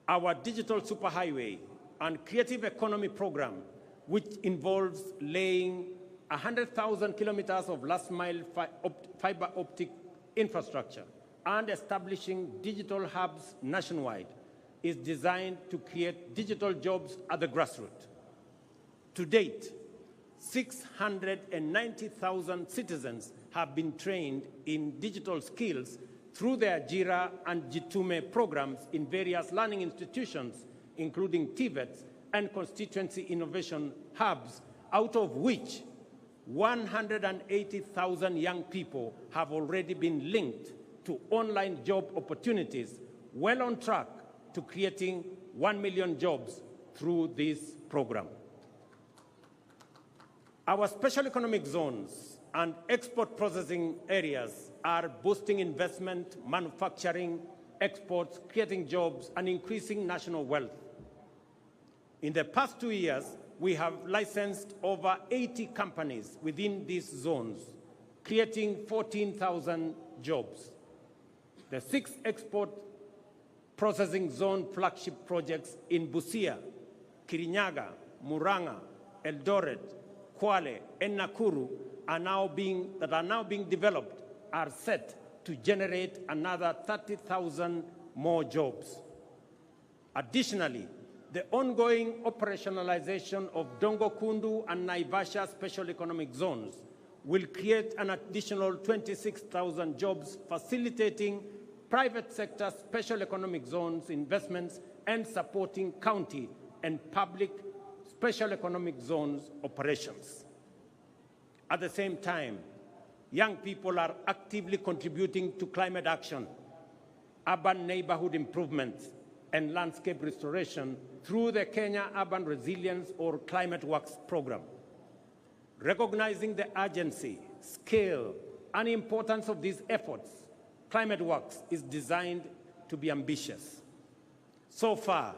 Our digital superhighway and creative economy program, which involves laying 100,000 kilometers of last-mile fiber optic infrastructure and establishing digital hubs nationwide, is designed to create digital jobs at the grassroots. To date, 690,000 citizens have been trained in digital skills through the Ajira and Jitume programs in various learning institutions, including TVETs and constituency innovation hubs, out of which 180,000 young people have already been linked to online job opportunities, well on track to creating 1 million jobs through this program. Our special economic zones and export processing areas are boosting investment, manufacturing, exports, creating jobs, and increasing national wealth. In the past 2 years, we have licensed over 80 companies within these zones, creating 14,000 jobs. The 6 export processing zone flagship projects in Busia, Kirinyaga, Murang'a, Eldoret, Kwale, and Nakuru are now being developed are set to generate another 30,000 more jobs. Additionally, the ongoing operationalization of Dongo Kundu and Naivasha special economic zones will create an additional 26,000 jobs, facilitating private sector special economic zones investments and supporting county and public special economic zones operations. At the same time, young people are actively contributing to climate action, urban neighborhood improvements, and landscape restoration through the Kenya Urban Resilience or Climate Works program. Recognizing the urgency, scale, and importance of these efforts, Climate Works is designed to be ambitious. So far,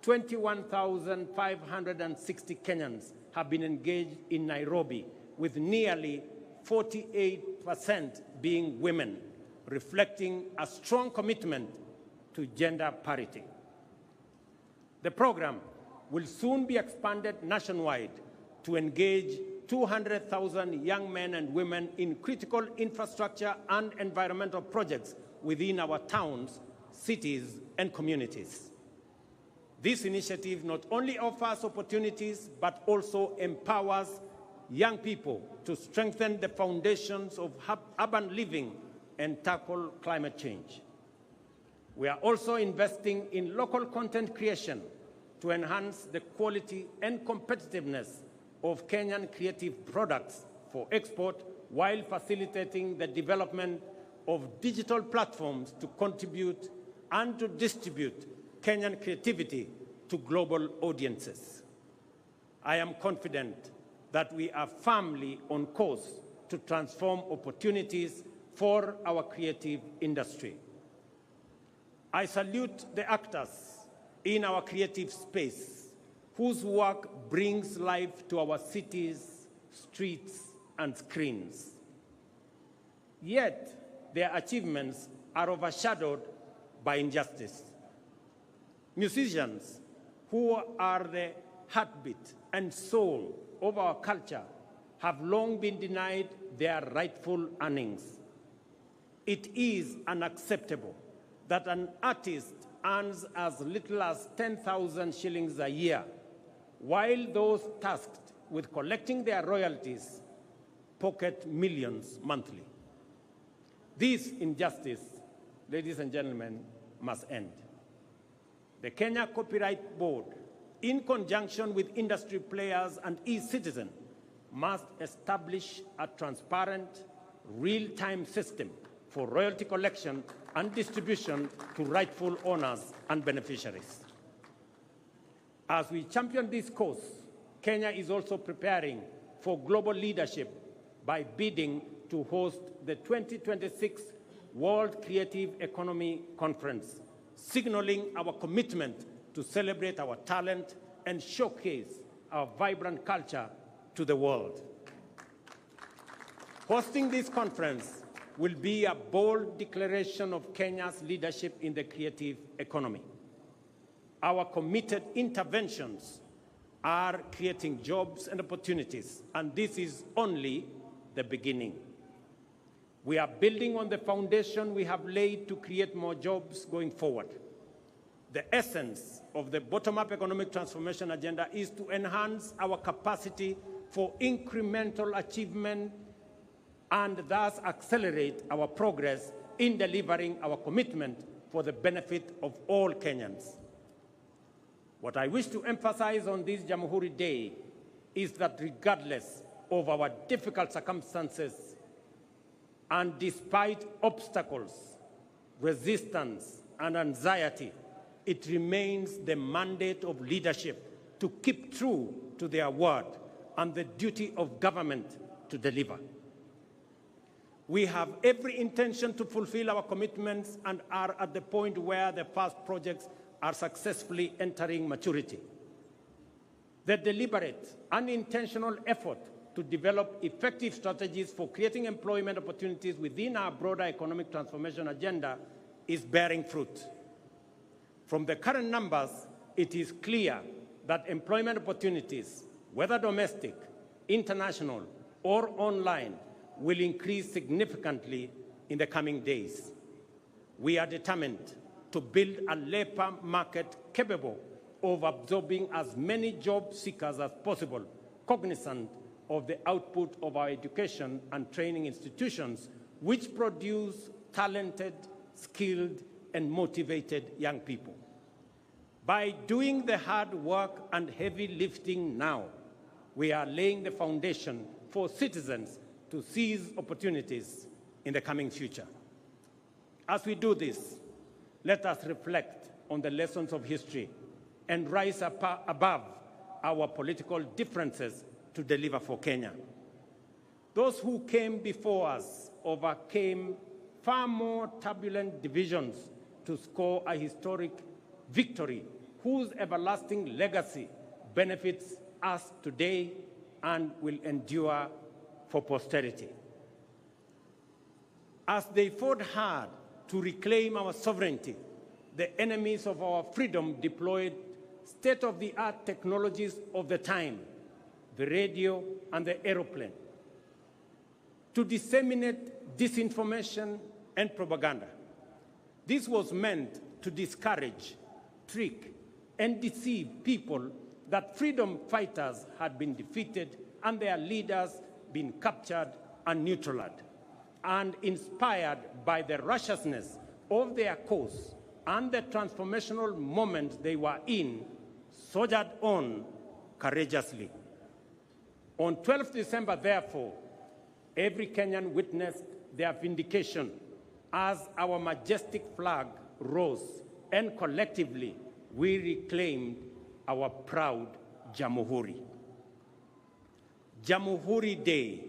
21,560 Kenyans have been engaged in Nairobi, with nearly 48% being women, reflecting a strong commitment to gender parity. The program will soon be expanded nationwide to engage 200,000 young men and women in critical infrastructure and environmental projects within our towns, cities, and communities. This initiative not only offers opportunities, but also empowers young people to strengthen the foundations of urban living and tackle climate change. We are also investing in local content creation to enhance the quality and competitiveness of Kenyan creative products for export, while facilitating the development of digital platforms to contribute and to distribute Kenyan creativity to global audiences. I am confident that we are firmly on course to transform opportunities for our creative industry. I salute the actors in our creative space whose work brings life to our cities, streets, and screens. Yet, their achievements are overshadowed by injustice. Musicians, who are the heartbeat and soul of our culture, have long been denied their rightful earnings. It is unacceptable that an artist earns as little as 10,000 shillings a year, while those tasked with collecting their royalties pocket millions monthly. This injustice, ladies and gentlemen, must end. The Kenya Copyright Board, in conjunction with industry players and e-citizen, must establish a transparent, real-time system for royalty collection and distribution to rightful owners and beneficiaries. As we champion this cause, Kenya is also preparing for global leadership by bidding to host the 2026 World Creative Economy Conference, signaling our commitment to celebrate our talent and showcase our vibrant culture to the world. Hosting this conference will be a bold declaration of Kenya's leadership in the creative economy. Our committed interventions are creating jobs and opportunities, and this is only the beginning. We are building on the foundation we have laid to create more jobs going forward. The essence of the bottom-up economic transformation agenda is to enhance our capacity for incremental achievement and thus accelerate our progress in delivering our commitment for the benefit of all Kenyans. What I wish to emphasize on this Jamhuri Day is that regardless of our difficult circumstances and despite obstacles, resistance, and anxiety, it remains the mandate of leadership to keep true to their word and the duty of government to deliver. We have every intention to fulfill our commitments and are at the point where the first projects are successfully entering maturity. The deliberate and intentional effort to develop effective strategies for creating employment opportunities within our broader economic transformation agenda is bearing fruit. From the current numbers, it is clear that employment opportunities, whether domestic, international, or online, will increase significantly in the coming days. We are determined to build a labor market capable of absorbing as many job seekers as possible, cognizant of the output of our education and training institutions, which produce talented, skilled, and motivated young people. By doing the hard work and heavy lifting now, we are laying the foundation for citizens to seize opportunities in the coming future. As we do this, let us reflect on the lessons of history and rise above our political differences to deliver for Kenya. Those who came before us overcame far more turbulent divisions to score a historic victory whose everlasting legacy benefits us today and will endure for posterity. As they fought hard to reclaim our sovereignty, the enemies of our freedom deployed state-of-the-art technologies of the time, the radio and the aeroplane, to disseminate disinformation and propaganda. This was meant to discourage, trick, and deceive people that freedom fighters had been defeated and their leaders been captured and neutralized. And inspired by the righteousness of their cause and the transformational moment they were in, soldiered on courageously. On 12th December, therefore, every Kenyan witnessed their vindication as our majestic flag rose, and collectively we reclaimed our proud Jamhuri. Jamhuri Day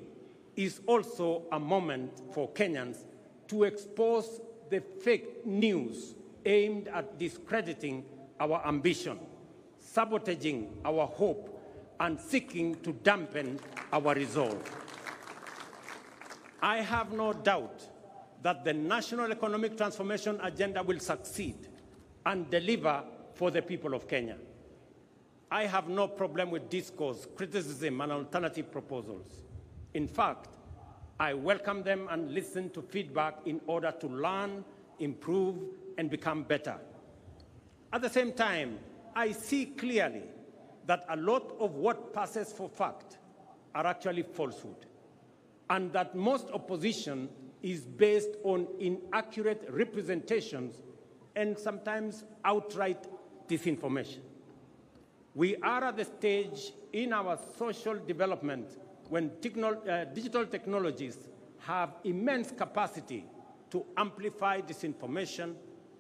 is also a moment for Kenyans to expose the fake news aimed at discrediting our ambition, sabotaging our hope, and seeking to dampen our resolve. I have no doubt that the National Economic Transformation Agenda will succeed and deliver for the people of Kenya. I have no problem with discourse, criticism, and alternative proposals. In fact, I welcome them and listen to feedback in order to learn, improve, and become better. At the same time, I see clearly that a lot of what passes for fact are actually falsehood, and that most opposition is based on inaccurate representations and sometimes outright disinformation. We are at the stage in our social development when digital technologies have immense capacity to amplify disinformation,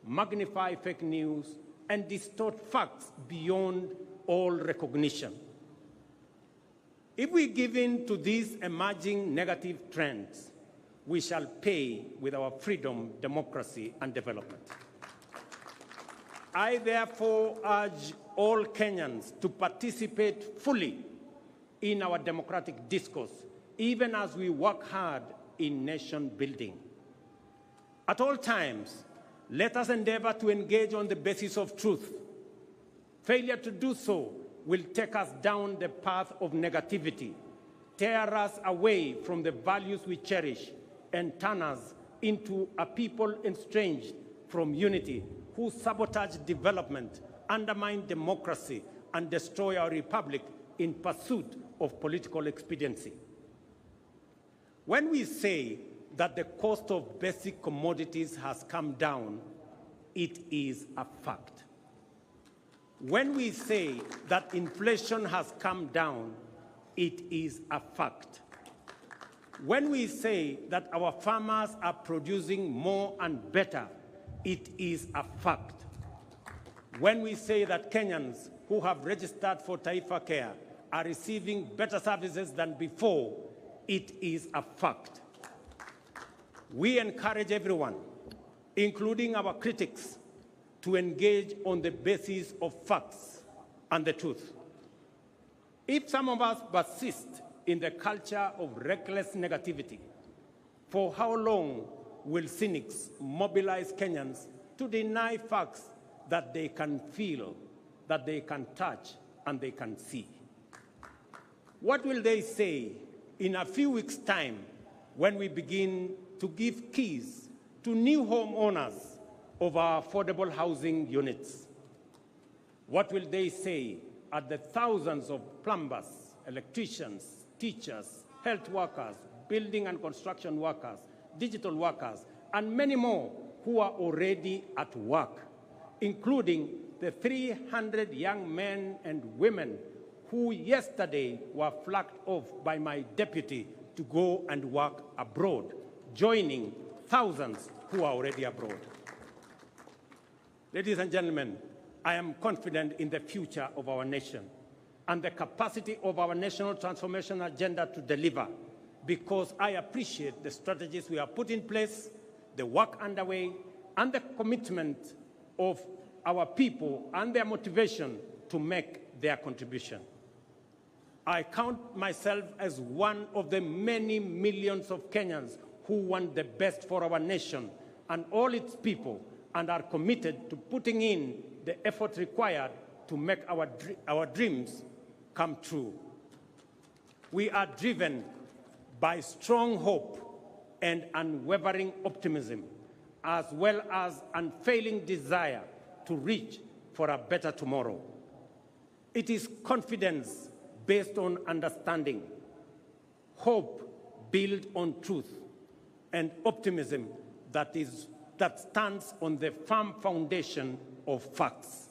magnify fake news, and distort facts beyond all recognition. If we give in to these emerging negative trends, we shall pay with our freedom, democracy, and development. I therefore urge all Kenyans to participate fully in our democratic discourse, even as we work hard in nation building. At all times, let us endeavor to engage on the basis of truth. Failure to do so will take us down the path of negativity, tear us away from the values we cherish, and turn us into a people estranged from unity, who sabotage development, undermine democracy, and destroy our republic in pursuit of political expediency. When we say that the cost of basic commodities has come down, it is a fact. When we say that inflation has come down, it is a fact. When we say that our farmers are producing more and better, it is a fact. When we say that Kenyans who have registered for Taifa Care are receiving better services than before, it is a fact. We encourage everyone, including our critics, to engage on the basis of facts and the truth. If some of us persist in the culture of reckless negativity, for how long will cynics mobilize Kenyans to deny facts that they can feel, that they can touch, and they can see? What will they say in a few weeks' time when we begin to give keys to new homeowners of our affordable housing units? What will they say at the thousands of plumbers, electricians, teachers, health workers, building and construction workers, digital workers, and many more who are already at work, including the 300 young men and women who yesterday were flagged off by my deputy to go and work abroad, joining thousands who are already abroad. Ladies and gentlemen, I am confident in the future of our nation and the capacity of our national transformation agenda to deliver, because I appreciate the strategies we have put in place, the work underway, and the commitment of our people and their motivation to make their contribution. I count myself as one of the many millions of Kenyans who want the best for our nation and all its people, and are committed to putting in the effort required to make our dreams come true. We are driven by strong hope and unwavering optimism, as well as unfailing desire to reach for a better tomorrow. It is confidence based on understanding, hope built on truth, and optimism that stands on the firm foundation of facts.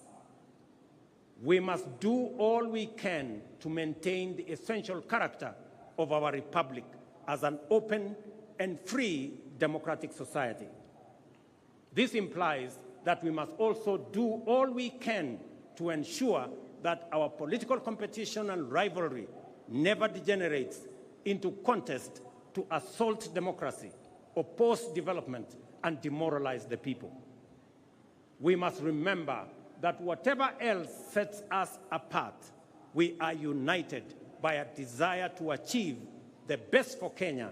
We must do all we can to maintain the essential character of our republic as an open and free democratic society. This implies that we must also do all we can to ensure that our political competition and rivalry never degenerates into contest to assault democracy, oppose development, and demoralize the people. We must remember that whatever else sets us apart, we are united by a desire to achieve the best for Kenya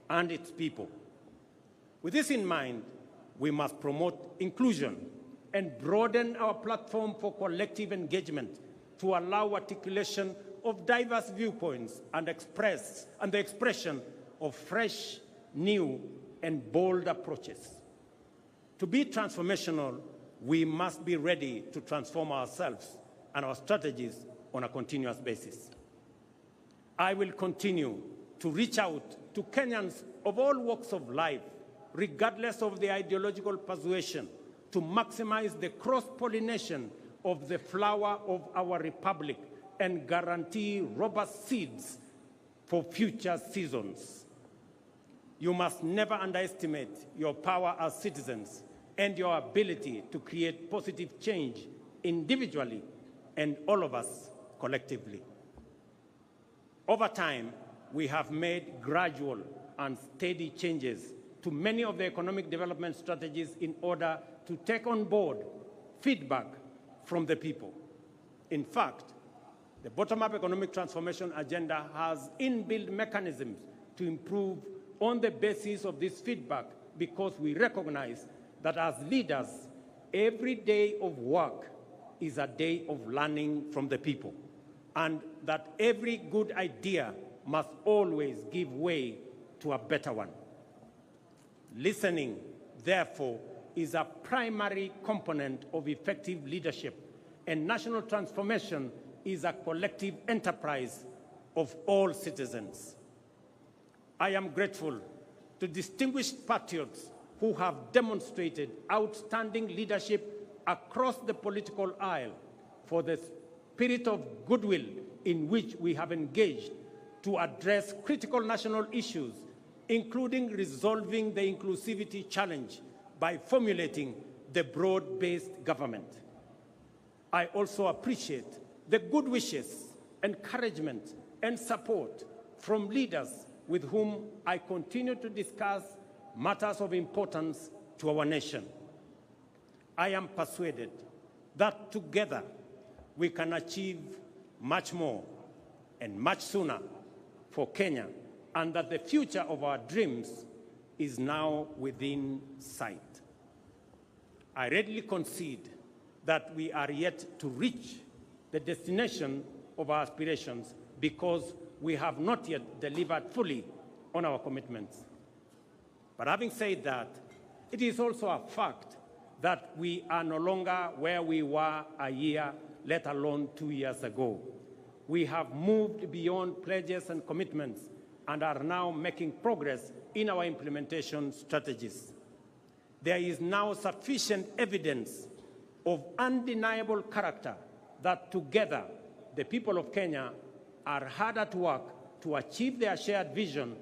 and its people. With this in mind, we must promote inclusion and broaden our platform for collective engagement to allow articulation of diverse viewpoints and the expression of fresh, new, and bold approaches. To be transformational, we must be ready to transform ourselves and our strategies on a continuous basis. I will continue to reach out to Kenyans of all walks of life, regardless of their ideological persuasion, to maximize the cross-pollination of the flower of our republic and guarantee robust seeds for future seasons. You must never underestimate your power as citizens and your ability to create positive change individually and all of us collectively. Over time, we have made gradual and steady changes to many of the economic development strategies in order to take on board feedback from the people. In fact, the bottom-up economic transformation agenda has inbuilt mechanisms to improve on the basis of this feedback, because we recognize that as leaders, every day of work is a day of learning from the people, and that every good idea must always give way to a better one. Listening, therefore, is a primary component of effective leadership, and national transformation is a collective enterprise of all citizens. I am grateful to distinguished patriots who have demonstrated outstanding leadership across the political aisle for the spirit of goodwill in which we have engaged to address critical national issues, including resolving the inclusivity challenge by formulating the broad-based government. I also appreciate the good wishes, encouragement, and support from leaders with whom I continue to discuss matters of importance to our nation. I am persuaded that together we can achieve much more and much sooner for Kenya, and that the future of our dreams is now within sight. I readily concede that we are yet to reach the destination of our aspirations because we have not yet delivered fully on our commitments. But having said that, it is also a fact that we are no longer where we were a year, let alone 2 years ago. We have moved beyond pledges and commitments and are now making progress in our implementation strategies. There is now sufficient evidence of undeniable character that together the people of Kenya are hard at work to achieve their shared vision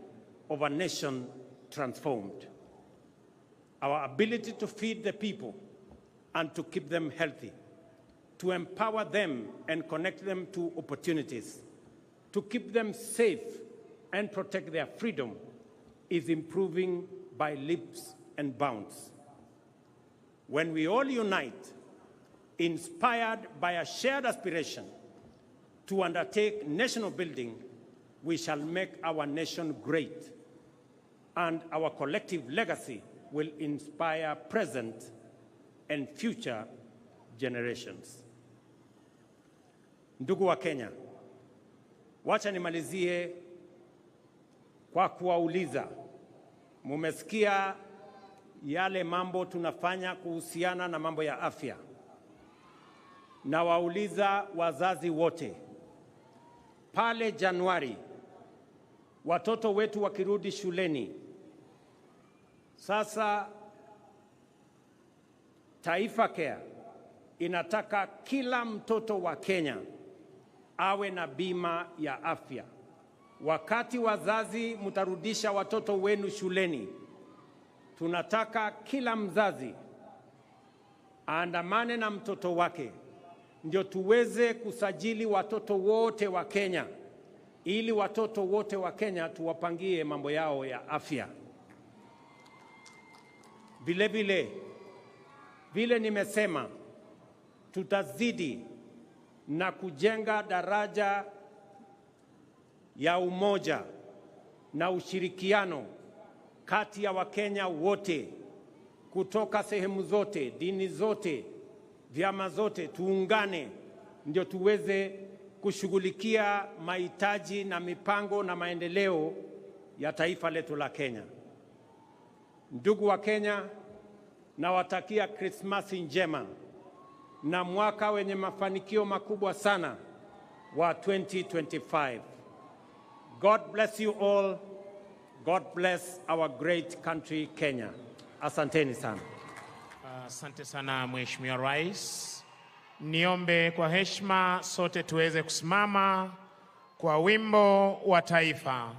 of a nation transformed. Our ability to feed the people and to keep them healthy, to empower them and connect them to opportunities, to keep them safe and protect their freedom is improving by leaps and bounds. When we all unite, inspired by a shared aspiration to undertake national building, we shall make our nation great, and our collective legacy will inspire present and future generations. Ndugu wa Kenya, wacha nimalizie kwa kuwauliza, mumesikia yale mambo tunafanya kuhusiana na mambo ya afya. Na wauliza wazazi wote, pale Januari, watoto wetu wakirudi shuleni, sasa Taifa Care inataka kila mtoto wa Kenya awe na bima ya afya. Wakati wazazi mtarudisha watoto wenu shuleni, tunataka kila mzazi aandamane na mtoto wake, ndio tuweze kusajili watoto wote wa Kenya, ili watoto wote wa Kenya tuwapangie mambo yao ya afya. Vile nimesema, tutazidi na kujenga daraja ya umoja na ushirikiano kati ya Wakenya wote kutoka sehemu zote, dini zote, vyama zote. Tuungane ndio tuweze kushughulikia mahitaji na mipango na maendeleo ya taifa letu la Kenya. Ndugu wa Kenya, nawatakia Krismasi njema na mwaka wenye mafanikio makubwa sana wa 2025. God bless you all. God bless our great country Kenya. Asanteni sana. Asante sana Mheshimiwa Rais. Niombe kwa heshima sote tuweze kusimama kwa wimbo wa taifa.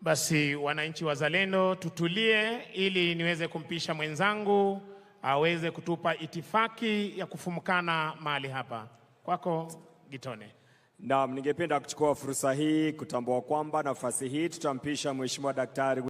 Basi wananchi wazalendo, tutulie ili niweze kumpisha mwenzangu aweze kutupa itifaki ya kufumukana mahali hapa. Kwako Gitone. Naam, ningependa kuchukua fursa hii kutambua kwamba nafasi hii tutampisha Mheshimiwa Daktari